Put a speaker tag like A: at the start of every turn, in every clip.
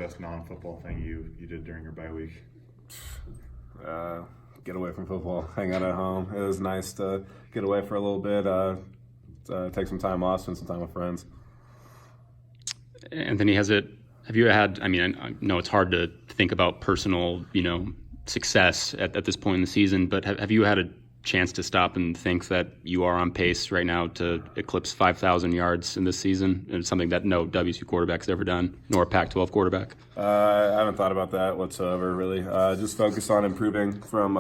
A: best non-football thing you did during your bye week?
B: Get away from football, hang out at home. It was nice to get away for a little bit, take some time off, spend some time with friends.
C: Anthony, have you had, I mean, I know it's hard to think about personal, success at this point in the season, but have you had a chance to stop and think that you are on pace right now to eclipse 5,000 yards in this season? And it's something that no WSU quarterback's ever done, nor a Pac-12 quarterback.
B: I haven't thought about that whatsoever, really. Just focused on improving from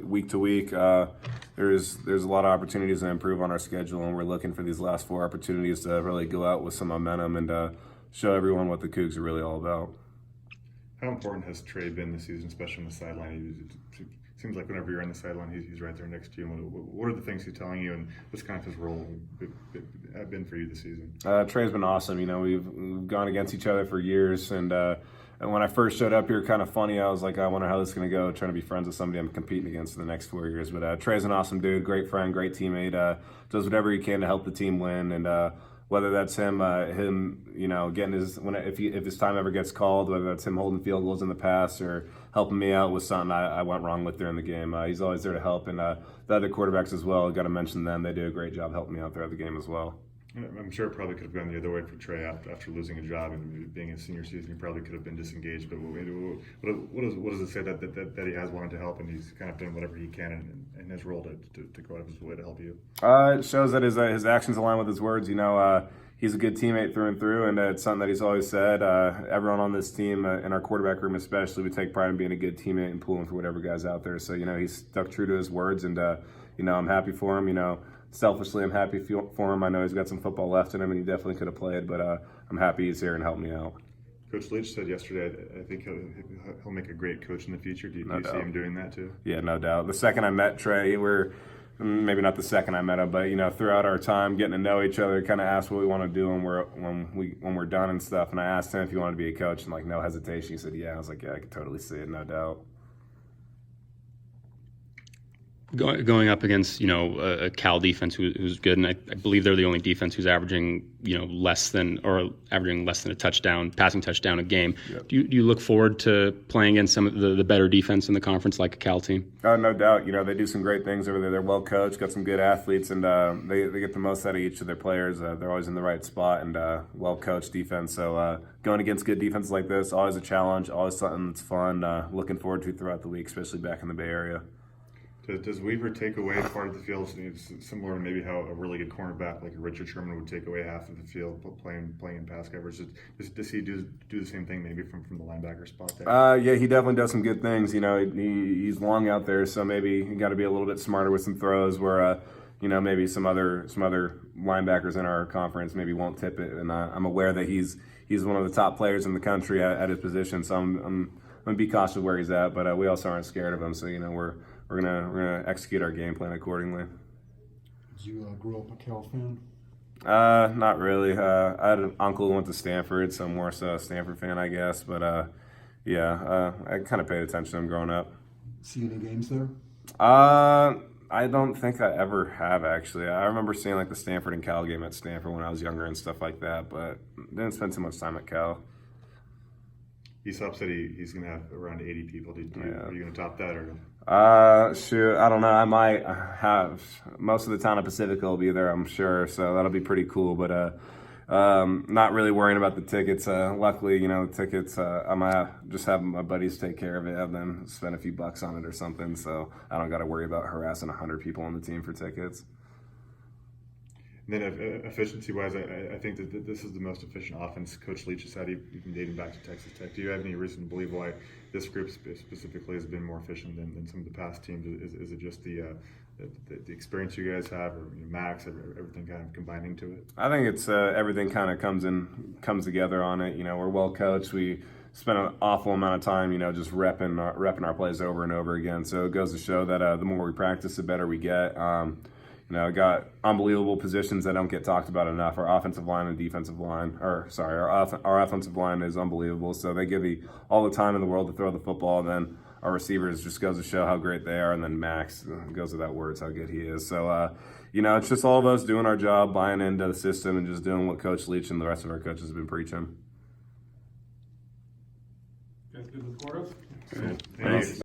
B: week to week. There's a lot of opportunities to improve on our schedule, and we're looking for these last 4 opportunities to really go out with some momentum and show everyone what the Cougs are really all about.
A: How important has Trey been this season, especially on the sideline? It seems like whenever you're on the sideline, he's right there next to you. What are the things he's telling you, and what's kind of his role been for you this season?
B: Trey's been awesome. We've gone against each other for years, and when I first showed up here, kind of funny, I was like, I wonder how this is going to go, trying to be friends with somebody I'm competing against in the next 4 years. But Trey's an awesome dude, great friend, great teammate, does whatever he can to help the team win, and whether that's him getting if his time ever gets called, whether that's him holding field goals in the past or helping me out with something I went wrong with during the game. He's always there to help, and the other quarterbacks as well. Got to mention them; they do a great job helping me out throughout the game as well.
A: I'm sure it probably could have gone the other way for Trey after losing a job and being a senior season. He probably could have been disengaged. But what does it say that he has wanted to help and he's kind of done whatever he can in his role to go out of his way to help you?
B: It shows that his actions align with his words. He's a good teammate through and through, and it's something that he's always said. Everyone on this team, in our quarterback room especially, we take pride in being a good teammate and pulling for whatever guy's out there. So he's stuck true to his words, and I'm happy for him. Selfishly, I'm happy for him. I know he's got some football left in him, and he definitely could have played, but I'm happy he's here and helped me out.
A: Coach Leach said yesterday, I think he'll make a great coach in the future. Do you see him doing that too?
B: Yeah, no doubt. The second I met Trey, maybe not the second I met him, but throughout our time getting to know each other, kind of asked what we want to do when we're done and stuff. And I asked him if he wanted to be a coach, and no hesitation, he said, "Yeah." I was like, "Yeah, I could totally see it, no doubt."
C: Going up against a Cal defense who's good, and I believe they're the only defense who's averaging less than a passing touchdown a game. Yep. Do you look forward to playing against some of the better defense in the conference, like a Cal team?
B: No doubt. They do some great things over there. They're well coached, got some good athletes, and they get the most out of each of their players. They're always in the right spot and well coached defense. So going against good defense like this, always a challenge, always something that's fun. Looking forward to throughout the week, especially back in the Bay Area.
A: Does Weaver take away part of the field? It's similar to maybe how a really good cornerback like a Richard Sherman would take away half of the field playing in pass coverage. Does he do the same thing maybe from the linebacker spot there?
B: Yeah, he definitely does some good things. He's long out there, so maybe you got to be a little bit smarter with some throws where maybe some other linebackers in our conference maybe won't tip it. And I'm aware that he's one of the top players in the country at his position, so I'm gonna be cautious where he's at. But we also aren't scared of him, so we're gonna execute our game plan accordingly.
D: Did you grow up a Cal fan?
B: Not really. I had an uncle who went to Stanford, so more so a Stanford fan, I guess. But I kind of paid attention to him growing up.
D: See any games there?
B: I don't think I ever have, actually. I remember seeing the Stanford and Cal game at Stanford when I was younger and stuff like that, but didn't spend too much time at Cal.
A: Esopp said he's going to have around 80 people. Are you going to top that?
B: Shoot, I don't know. I might have. Most of the town of Pacifica will be there, I'm sure, so that'll be pretty cool. But not really worrying about the tickets. Luckily, the tickets, I might just have my buddies take care of it, have them spend a few bucks on it or something, so I don't got to worry about harassing 100 people on the team for tickets.
A: And then efficiency-wise, I think that this is the most efficient offense Coach Leach has had even dating back to Texas Tech. Do you have any reason to believe why this group specifically has been more efficient than some of the past teams? Is it just the experience you guys have, or Max, everything kind of combining to it?
B: I think it's everything kind of comes together on it. We're well coached. We spend an awful amount of time, just repping our plays over and over again. So it goes to show that the more we practice, the better we get. Got unbelievable positions that don't get talked about enough. Our offensive line and defensive line, our offensive line is unbelievable. So they give you all the time in the world to throw the football. And then our receivers just goes to show how great they are. And then Max goes without words how good he is. So, it's just all of us doing our job, buying into the system, and just doing what Coach Leach and the rest of our coaches have been preaching.
E: Guys good with quarters?
A: Cool.
B: Thanks.